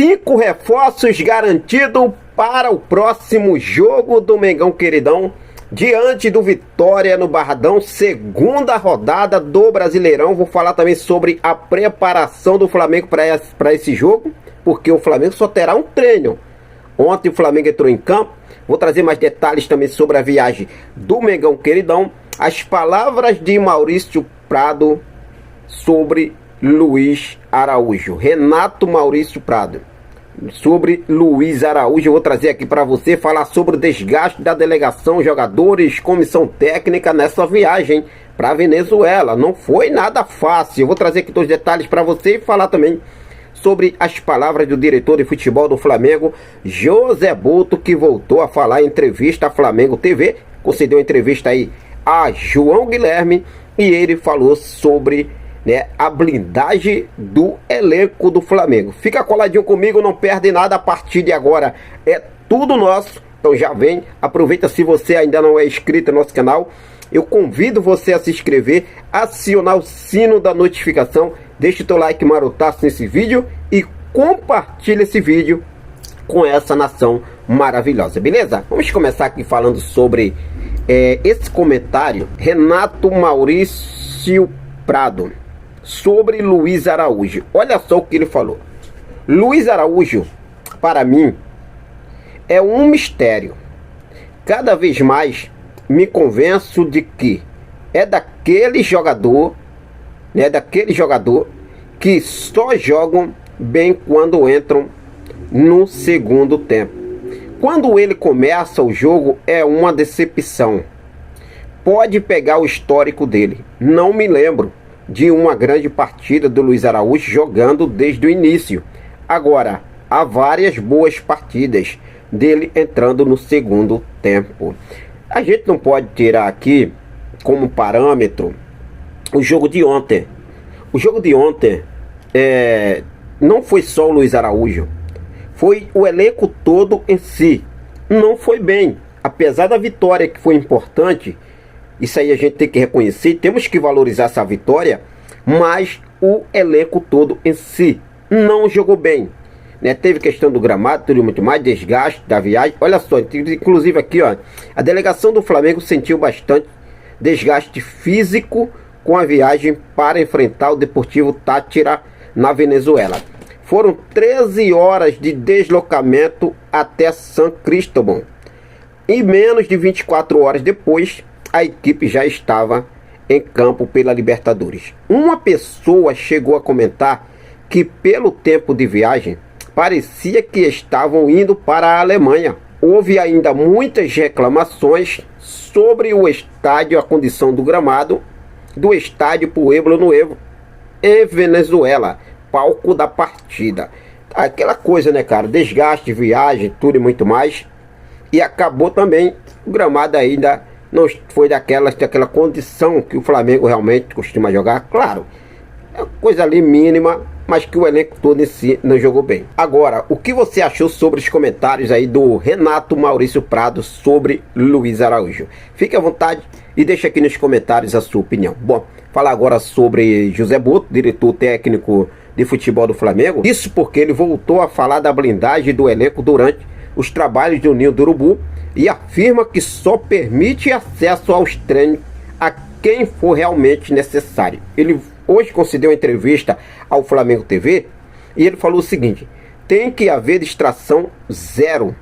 5 reforços garantidos para o próximo jogo do Mengão Queridão, diante do Vitória no Barradão, segunda rodada do Brasileirão. Vou falar também sobre a preparação do Flamengo para esse jogo, porque o Flamengo só terá um treino. Ontem o Flamengo entrou em campo. Vou trazer mais detalhes também sobre a viagem do Mengão Queridão, as palavras de Maurício Prado sobre Luiz Araújo. Renato Maurício Prado sobre Luiz Araújo. Eu vou trazer aqui para você, falar sobre o desgaste da delegação, jogadores, comissão técnica nessa viagem para Venezuela. Não foi nada fácil. Eu vou trazer aqui todos os detalhes para você e falar também sobre as palavras do diretor de futebol do Flamengo, José Boto, que voltou a falar em entrevista à Flamengo TV, concedeu uma entrevista aí a João Guilherme, e ele falou sobre a blindagem do elenco do Flamengo. Fica coladinho comigo, não perde nada. A partir de agora é tudo nosso. Então já vem, aproveita. Se você ainda não é inscrito no nosso canal, eu convido você a se inscrever, acionar o sino da notificação, deixe o teu like marotaço nesse vídeo e compartilha esse vídeo com essa nação maravilhosa, beleza? Vamos começar aqui falando sobre esse comentário, Renato Maurício Prado, sobre Luiz Araújo. Olha só o que ele falou. Luiz Araújo, para mim, é um mistério. Cada vez mais me convenço de que é daquele jogador, que só jogam bem quando entram no segundo tempo. Quando ele começa o jogo é uma decepção. Pode pegar o histórico dele. Não me lembro de uma grande partida do Luiz Araújo jogando desde o início. Agora, há várias boas partidas dele entrando no segundo tempo. A gente não pode tirar aqui como parâmetro o jogo de ontem. O jogo de ontem não foi só o Luiz Araújo, foi o elenco todo em si. Não foi bem. Apesar da vitória, que foi importante, isso aí a gente tem que reconhecer, temos que valorizar essa vitória, mas o elenco todo em si não jogou bem. Teve questão do gramado, tudo muito mais, desgaste da viagem. Olha só, inclusive aqui, ó, a delegação do Flamengo sentiu bastante desgaste físico com a viagem para enfrentar o Deportivo Táchira na Venezuela. Foram 13 horas de deslocamento até San Cristóbal. E menos de 24 horas depois, a equipe já estava em campo pela Libertadores. Uma pessoa chegou a comentar que pelo tempo de viagem, parecia que estavam indo para a Alemanha. Houve ainda muitas reclamações sobre o estádio, a condição do gramado do estádio Pueblo Nuevo, em Venezuela, palco da partida. Aquela coisa, cara, desgaste, viagem, tudo e muito mais. E acabou também, o gramado ainda não foi daquela condição que o Flamengo realmente costuma jogar. Claro, é coisa ali mínima, mas que o elenco todo em si não jogou bem. Agora, o que você achou sobre os comentários aí do Renato Maurício Prado sobre Luiz Araújo? Fique à vontade e deixe aqui nos comentários a sua opinião. Bom, falar agora sobre José Boto, diretor técnico de futebol do Flamengo. Isso porque ele voltou a falar da blindagem do elenco durante os trabalhos do Ninho do Urubu e afirma que só permite acesso aos treinos a quem for realmente necessário. Ele hoje concedeu uma entrevista ao Flamengo TV e ele falou o seguinte: tem que haver distração zero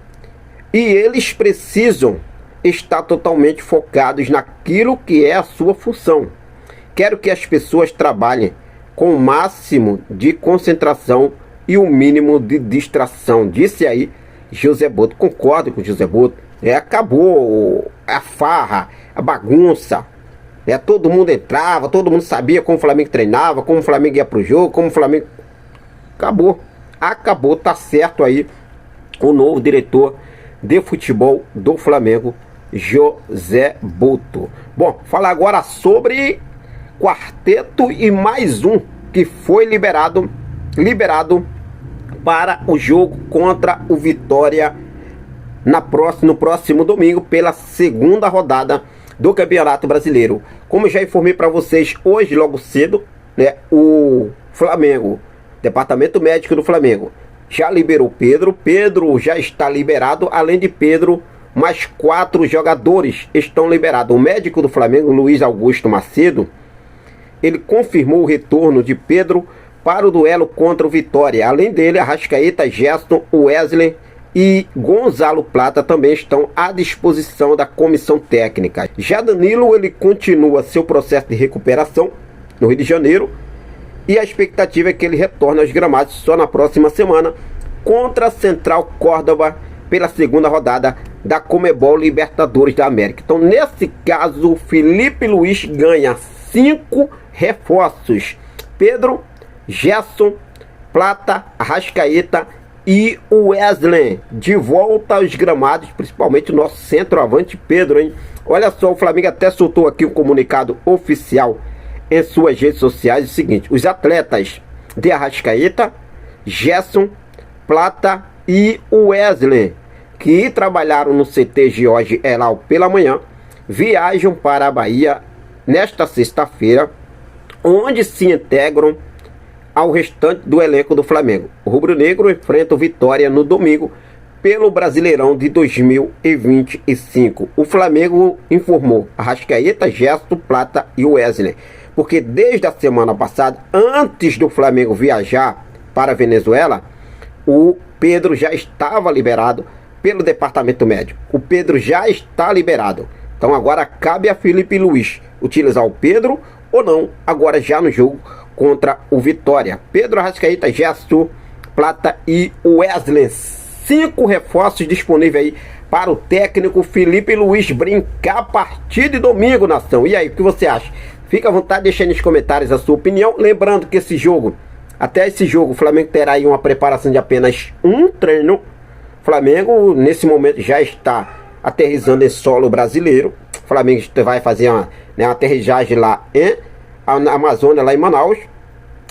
e eles precisam estar totalmente focados naquilo que é a sua função. Quero que as pessoas trabalhem com o máximo de concentração e o mínimo de distração, disse aí José Boto. Concordo com José Boto. Acabou a farra, a bagunça. Todo mundo entrava, todo mundo sabia como o Flamengo treinava, como o Flamengo ia pro jogo, como o Flamengo... Acabou, tá certo aí o novo diretor de futebol do Flamengo, José Boto. Bom, falar agora sobre quarteto e mais um que foi liberado para o jogo contra o Vitória no próximo domingo, pela segunda rodada do Campeonato Brasileiro. Como eu já informei para vocês hoje, logo cedo, o Flamengo, Departamento Médico do Flamengo, já liberou Pedro. Pedro já está liberado. Além de Pedro, mais 4 jogadores estão liberados. O médico do Flamengo, Luiz Augusto Macedo, ele confirmou o retorno de Pedro para o duelo contra o Vitória. Além dele, Arrascaeta, Gerson, Wesley e Gonzalo Plata também estão à disposição da comissão técnica. Já Danilo, ele continua seu processo de recuperação no Rio de Janeiro e a expectativa é que ele retorne aos gramados só na próxima semana contra a Central Córdoba pela segunda rodada da Conmebol Libertadores da América. Então, nesse caso, Felipe Luiz ganha 5 reforços: Pedro, Gerson, Plata, Arrascaeta e Wesley de volta aos gramados, principalmente o nosso centroavante Pedro, hein? Olha só, o Flamengo até soltou aqui um comunicado oficial em suas redes sociais, o seguinte: os atletas de Arrascaeta, Gerson, Plata e Wesley, que trabalharam no CT Jorge Elal pela manhã, viajam para a Bahia nesta sexta-feira, onde se integram ao restante do elenco do Flamengo. O rubro-negro enfrenta o Vitória no domingo pelo Brasileirão de 2025. O Flamengo informou Arrascaeta, Gerson, Plata e Wesley, porque desde a semana passada, antes do Flamengo viajar para a Venezuela, o Pedro já estava liberado pelo departamento médico. O Pedro já está liberado. Então agora cabe a Felipe Luiz utilizar o Pedro ou não, agora já no jogo contra o Vitória. Pedro, Arrascaeta, Gerson, Plata e Wesley. 5 reforços disponíveis aí para o técnico Felipe Luiz brincar a partir de domingo, nação. E aí, o que você acha? Fica à vontade, deixa aí nos comentários a sua opinião. Lembrando que até esse jogo, o Flamengo terá aí uma preparação de apenas um treino. O Flamengo, nesse momento, já está aterrissando em solo brasileiro. O Flamengo vai fazer uma aterrissagem lá na Amazônia, lá em Manaus.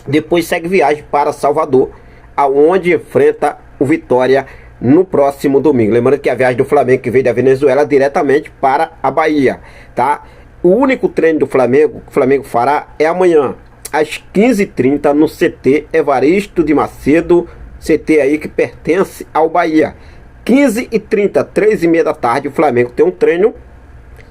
Depois segue viagem para Salvador, aonde enfrenta o Vitória no próximo domingo. Lembrando que a viagem do Flamengo, que veio da Venezuela, diretamente para a Bahia, tá? O único treino do Flamengo que o Flamengo fará é amanhã, às 15h30, no CT Evaristo de Macedo, CT aí que pertence ao Bahia. 15h30, 3h30 da tarde, o Flamengo tem um treino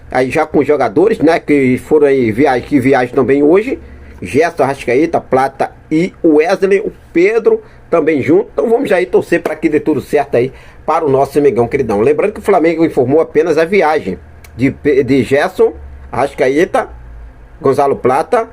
aí já com os jogadores, né, que foram aí que viajam também hoje: Gerson, Arrascaeta, Plata e Wesley, o Pedro também junto. Então vamos já aí torcer para que dê tudo certo aí para o nosso amigão queridão. Lembrando que o Flamengo informou apenas a viagem de Gerson, Arrascaeta, Gonzalo Plata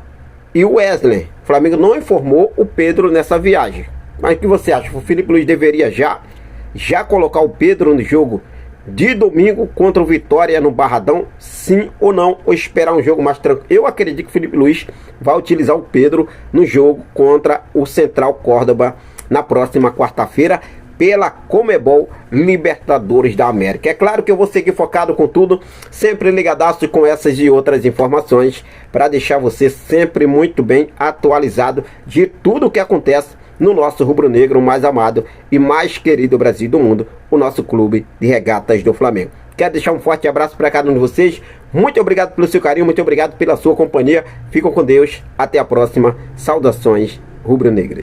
e Wesley. O Flamengo não informou o Pedro nessa viagem. Mas o que você acha? O Felipe Luiz deveria já colocar o Pedro no jogo de domingo contra o Vitória no Barradão, sim ou não? Ou esperar um jogo mais tranquilo? Eu acredito que o Felipe Luiz vai utilizar o Pedro no jogo contra o Central Córdoba na próxima quarta-feira pela Conmebol Libertadores da América. É claro que eu vou seguir focado com tudo, sempre ligadaço com essas e outras informações, para deixar você sempre muito bem atualizado de tudo o que acontece no nosso rubro-negro mais amado e mais querido Brasil do mundo, o nosso clube de regatas do Flamengo. Quero deixar um forte abraço para cada um de vocês. Muito obrigado pelo seu carinho, muito obrigado pela sua companhia. Fiquem com Deus. Até a próxima. Saudações rubro-negras.